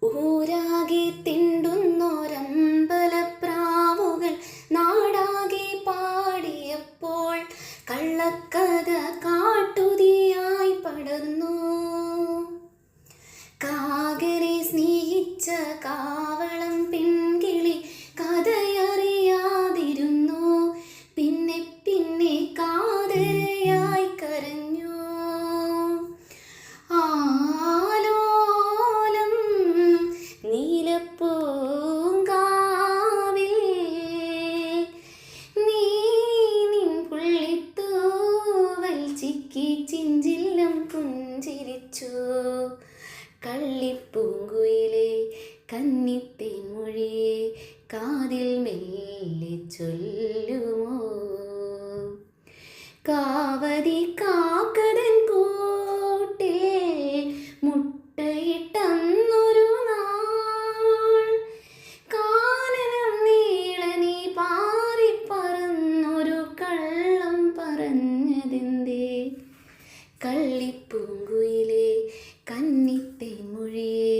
ഊരാകെ തിണ്ടുന്നൊരമ്പലപ്രാവുകൾ നാടാകെ പാടിയപ്പോൾ കള്ളക്കഥ കാട്ടുതീയായി പടർന്നു. കാകരെ സ്നേഹിച്ച കാവളം പെൺകിളി കഥയറിയാതിരുന്നു. പിന്നെ പിന്നെ കാതരയായി കരഞ്ഞു. ആലോലം നീലപ്പൂങ്കാവിൽ നീ നിൻ പുള്ളിത്തൂവൽ ചിക്കി ചിഞ്ചില്ലം പുഞ്ചിരിച്ചു. കള്ളിപ്പൂങ്കുയിലെ കന്നിത്തേൻ മൊഴിയെ കാതിൽ മെല്ലെ ചൊല്ലുമോ? കാവതി കാക്കതൻ കൂട്ടിൽ മുട്ടയിട്ടന്നൊരു നാൾ കാനനം നീളനി പാറിപ്പറന്നൊരു കള്ളം പറഞ്ഞതെന്തേ? കള്ളിപ്പൂങ്കുയിലെ കന്നിത്തേൻ മൊഴിയെ